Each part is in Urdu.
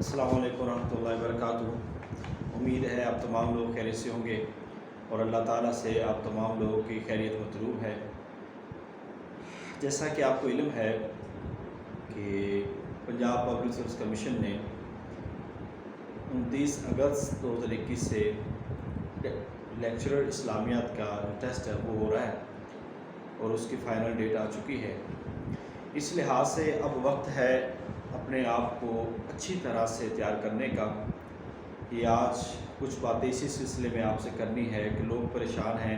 السلام علیکم ورحمۃ اللہ وبرکاتہ۔ امید ہے آپ تمام لوگ خیریت سے ہوں گے اور اللہ تعالیٰ سے آپ تمام لوگوں کی خیریت مطلوب ہے۔ جیسا کہ آپ کو علم ہے کہ پنجاب پبلک سروس کمیشن نے 29 اگست 2021 سے لیکچرر اسلامیات کا جو ٹیسٹ ہے وہ ہو رہا ہے اور اس کی فائنل ڈیٹ آ چکی ہے۔ اس لحاظ سے اب وقت ہے اپنے آپ کو اچھی طرح سے تیار کرنے کا۔ یہ آج کچھ باتیں اسی سلسلے میں آپ سے کرنی ہے کہ لوگ پریشان ہیں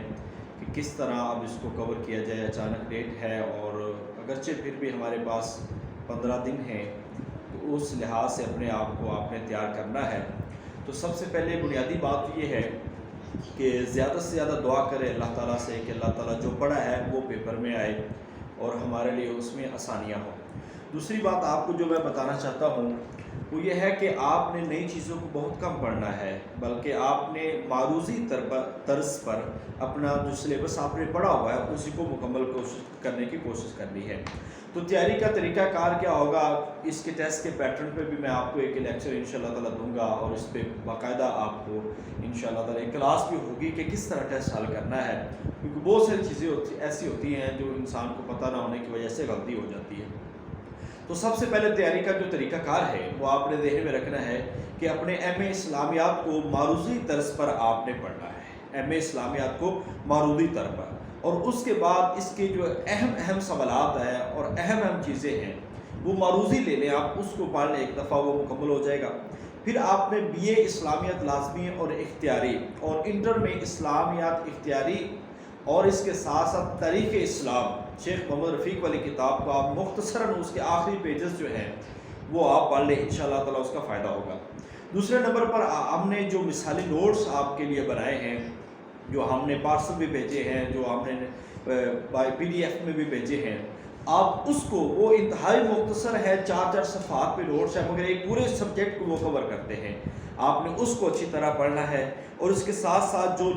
کہ کس طرح اب اس کو کور کیا جائے۔ اچانک ڈیٹ ہے اور اگرچہ پھر بھی ہمارے پاس 15 دن ہیں، تو اس لحاظ سے اپنے آپ کو آپ نے تیار کرنا ہے۔ تو سب سے پہلے بنیادی بات یہ ہے کہ زیادہ سے زیادہ دعا کرے اللہ تعالیٰ سے کہ اللہ تعالیٰ جو پڑھا ہے وہ پیپر میں آئے اور ہمارے لیے اس میں آسانیاں ہوں۔ دوسری بات آپ کو جو میں بتانا چاہتا ہوں وہ یہ ہے کہ آپ نے نئی چیزوں کو بہت کم پڑھنا ہے، بلکہ آپ نے معروضی طرز پر اپنا جو سلیبس آپ نے پڑھا ہوا ہے اسی کو مکمل کرنے کی کوشش کرنی ہے۔ تو تیاری کا طریقہ کار کیا ہوگا، اس کے ٹیسٹ کے پیٹرن پہ بھی میں آپ کو ایک لیکچر انشاءاللہ تعالیٰ دوں گا اور اس پہ باقاعدہ آپ کو انشاءاللہ تعالیٰ ایک کلاس بھی ہوگی کہ کس طرح ٹیسٹ حل کرنا ہے، کیونکہ بہت ساری چیزیں ایسی ہوتی ہیں جو انسان کو پتہ نہ ہونے کی وجہ سے غلطی ہو جاتی ہے۔ تو سب سے پہلے تیاری کا جو طریقہ کار ہے وہ آپ نے ذہن میں رکھنا ہے کہ اپنے ایم اے اسلامیات کو معروضی طرز پر آپ نے پڑھنا ہے، ایم اے اسلامیات کو معروضی طرز پر، اور اس کے بعد اس کے جو اہم سوالات ہیں اور اہم چیزیں ہیں وہ معروضی لے لیں آپ، اس کو پڑھ لیں، ایک دفعہ وہ مکمل ہو جائے گا۔ پھر آپ نے بی اے اسلامیات لازمی اور اختیاری اور انٹر میں اسلامیات اختیاری اور اس کے ساتھ ساتھ تاریخ اسلام شیخ محمد رفیق والی کتاب کو آپ مختصراً اس کے آخری پیجز جو ہیں وہ آپ پڑھ لیں، انشاءاللہ تعالیٰ اس کا فائدہ ہوگا۔ دوسرے نمبر پر ہم نے جو مثالی نوٹس آپ کے لیے بنائے ہیں، جو ہم نے پارسل بھی بھیجے ہیں، جو ہم نے پی ڈی ایف میں بھی بھیجے ہیں، آپ اس کو، وہ انتہائی مختصر ہے، 4 صفحات پہ نوٹس ہے، مگر ایک پورے سبجیکٹ کو وہ کور کرتے ہیں۔ آپ نے اس کو اچھی طرح پڑھنا ہے اور اس کے ساتھ ساتھ جو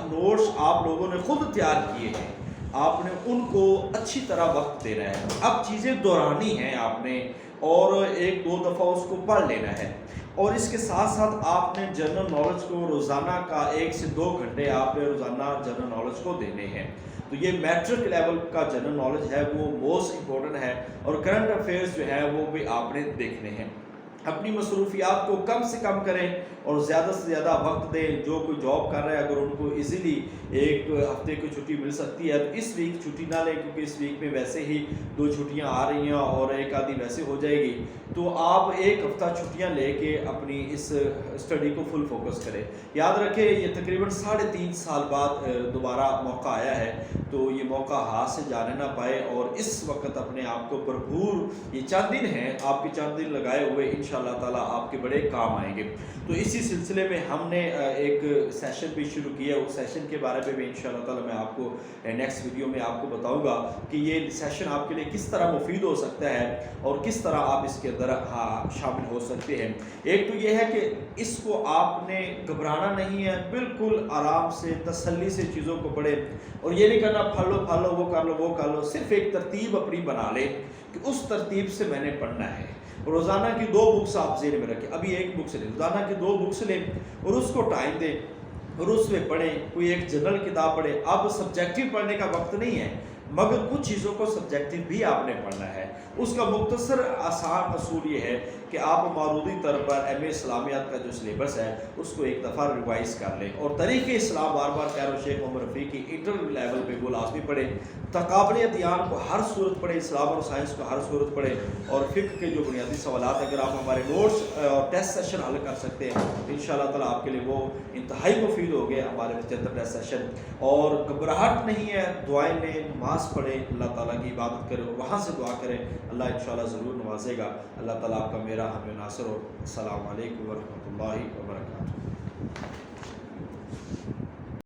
نوٹس آپ لوگوں نے خود تیار کیے ہیں آپ نے ان کو اچھی طرح وقت دینا ہے۔ اب چیزیں دہرانی ہیں آپ نے، اور 1-2 دفعہ اس کو پڑھ لینا ہے، اور اس کے ساتھ ساتھ آپ نے جنرل نالج کو روزانہ کا 1 سے 2 گھنٹے آپ نے روزانہ جنرل نالج کو دینے ہیں۔ تو یہ میٹرک لیول کا جنرل نالج ہے وہ موسٹ امپورٹنٹ ہے، اور کرنٹ افیئرس جو ہے وہ بھی آپ نے دیکھنے ہیں۔ اپنی مصروفیات کو کم سے کم کریں اور زیادہ سے زیادہ وقت دیں۔ جو کوئی جاب کر رہے ہیں اگر ان کو ایزیلی ایک ہفتے کی چھٹی مل سکتی ہے تو اس ویک چھٹی نہ لیں، کیونکہ اس ویک میں ویسے ہی 2 چھٹیاں آ رہی ہیں اور ایک آدھی ویسے ہو جائے گی، تو آپ 1 ہفتہ چھٹیاں لے کے اپنی اس اسٹڈی کو فل فوکس کریں۔ یاد رکھیں یہ تقریباً 3.5 سال بعد دوبارہ موقع آیا ہے، تو یہ موقع ہاتھ سے جانے نہ پائے، اور اس وقت اپنے آپ کو بھرپور، یہ چند دن ہیں آپ کے، چند دن لگائے ہوئے انشاءاللہ تعالیٰ آپ کے بڑے کام آئیں گے۔ تو اسی سلسلے میں ہم نے ایک سیشن بھی شروع کیا، اس سیشن کے بارے میں بھی انشاءاللہ تعالیٰ میں آپ کو نیکسٹ ویڈیو میں آپ کو بتاؤں گا کہ یہ سیشن آپ کے لیے کس طرح مفید ہو سکتا ہے اور کس طرح آپ اس کے اندر شامل ہو سکتے ہیں۔ ایک تو یہ ہے کہ اس کو آپ نے گھبرانا نہیں ہے، بالکل آرام سے تسلی سے چیزوں کو پڑھیں، اور یہ نہیں کرنا پڑھ لو وہ کر لو، صرف ایک ترتیب اپنی بنا لیں کہ اس ترتیب سے میں نے پڑھنا ہے۔ روزانہ کی 2 بکس آپ ذہن میں رکھیں، ابھی 1 بک سے لیں، روزانہ کی 2 بکس لیں اور اس کو ٹائم دیں اور اس میں پڑھیں۔ کوئی ایک جنرل کتاب پڑھیں۔ اب سبجیکٹیو پڑھنے کا وقت نہیں ہے، مگر کچھ چیزوں کو سبجیکٹیو بھی آپ نے پڑھنا ہے۔ اس کا مختصر آسان اصول یہ ہے کہ آپ معروضی طور پر ایم اے اسلامیات کا جو سلیبس ہے اس کو ایک دفعہ ریوائز کر لیں، اور تاریخ اسلام بار بار کہہ رہا ہوں شیخ محمد رفیق کی انٹر لیول پہ وہ لازمی پڑھیں۔ تقابل ادیان کو ہر صورت پڑھیں، اسلام اور سائنس کو ہر صورت پڑھیں، اور فقہ کے جو بنیادی سوالات اگر آپ ہمارے نوٹس اور ٹیسٹ سیشن حل کر سکتے ہیں تو انشاءاللہ تعالیٰ آپ کے لیے وہ انتہائی مفید ہو گئے ہمارے 75 ٹیسٹ سیشن۔ اور گھبراہٹ نہیں ہے، دعائیں لیں، نماز پڑھیں، اللہ تعالیٰ کی عبادت کریں اور وہاں سے دعا کریں، اللہ انشاءاللہ ضرور نوازے گا۔ اللہ تعالیٰ آپ کا میرا ہمیں ناصر ہو۔ السلام علیکم ورحمۃ اللہ وبرکاتہ۔